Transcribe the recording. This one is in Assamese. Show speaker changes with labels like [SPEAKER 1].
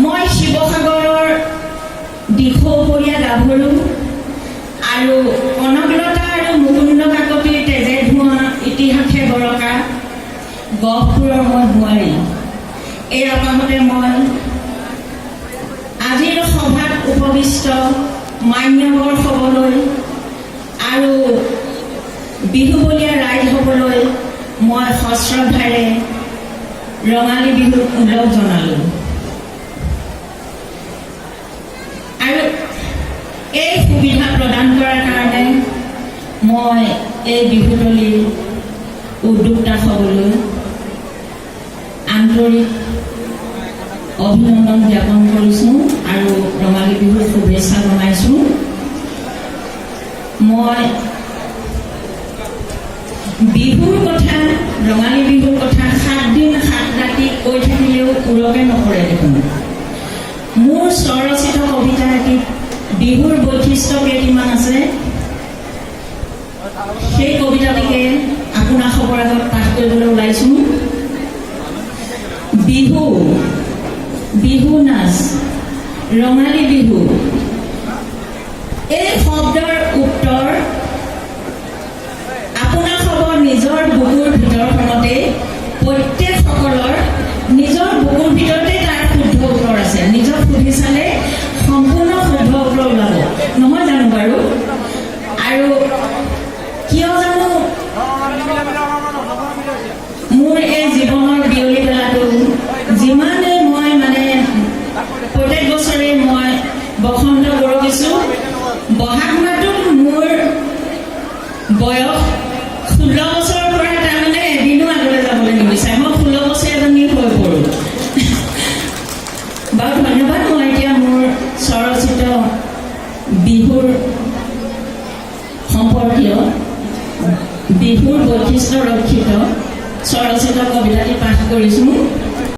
[SPEAKER 1] মই শিৱসাগৰৰ দিখৌপৰীয়া গাভৰু আৰু কনকলতা আৰু মুকুন্দ কাকতিৰ তেজে ধোৱা ইতিহাসে বৰকা গহপুৰৰ মই বোৱাৰী। এই ৰকমতে মই আজিৰ সভাত উপবিষ্ট মান্যবৰ হ'বলৈ আৰু বিহুবলীয়া ৰাইজ হ'বলৈ মই সশ্ৰদ্ধাৰে ৰঙালী বিহুৰ ওলগ জনালোঁ। আৰু এই সুবিধা প্ৰদান কৰাৰ কাৰণে মই এই বিহুতলীৰ উদ্যোক্তা হ'বলৈ আন্তৰিক অভিনন্দন জ্ঞাপন কৰিছোঁ আৰু ৰঙালী বিহুৰ শুভেচ্ছা জনাইছোঁ। মই বিহুৰ কথা, ৰঙালী বিহুৰ কথা 7 দিন 7 ৰাতি কৈ থাকিলেও উৰকে নপৰে দেখোন। মোৰ স্বৰচিত কবিতা এটিত বিহুৰ বৈশিষ্ট্য কেইটিমান আছে, সেই কবিতাটিকে আপোনালোকৰ আগত পাঠ কৰিবলৈ ওলাইছোঁ। বিহু, বিহু নাচ, ৰঙালী বিহু, এই শব্দৰ উত্তৰ আপোনালোকৰ নিজৰ বুকুৰ ভিতৰখনতে, প্ৰত্যেকসকলৰ নিজৰ বুকুৰ ভিতৰতে তাৰ শুদ্ধ উত্তৰ আছে। নিজক সুধি চালে সম্পূৰ্ণ শুদ্ধ উত্তৰ ওলাব, নহয় জানো বাৰু? আৰু কিয় জানো মোৰ এই জীৱনৰ বিয়লি বেলাটো যিমানে মই প্ৰত্যেক বছৰে মই বসন্ত গৰকিছোঁ, বহাগ মাহটোত মোৰ বয়স 16 বছৰৰ পৰা তাৰমানে এদিনো আগলৈ যাবলৈ নিবিচাৰে। মই 16 বছৰ এজনী হৈ পৰোঁ। বাৰু ধন্যবাদ। মই এতিয়া মোৰ স্বৰচিত বিহুৰ সম্পৰ্কীয় বিহুৰ বৈশিষ্ট্য ৰক্ষিত স্বৰচিত কবিতাটি পাঠ কৰিছোঁ।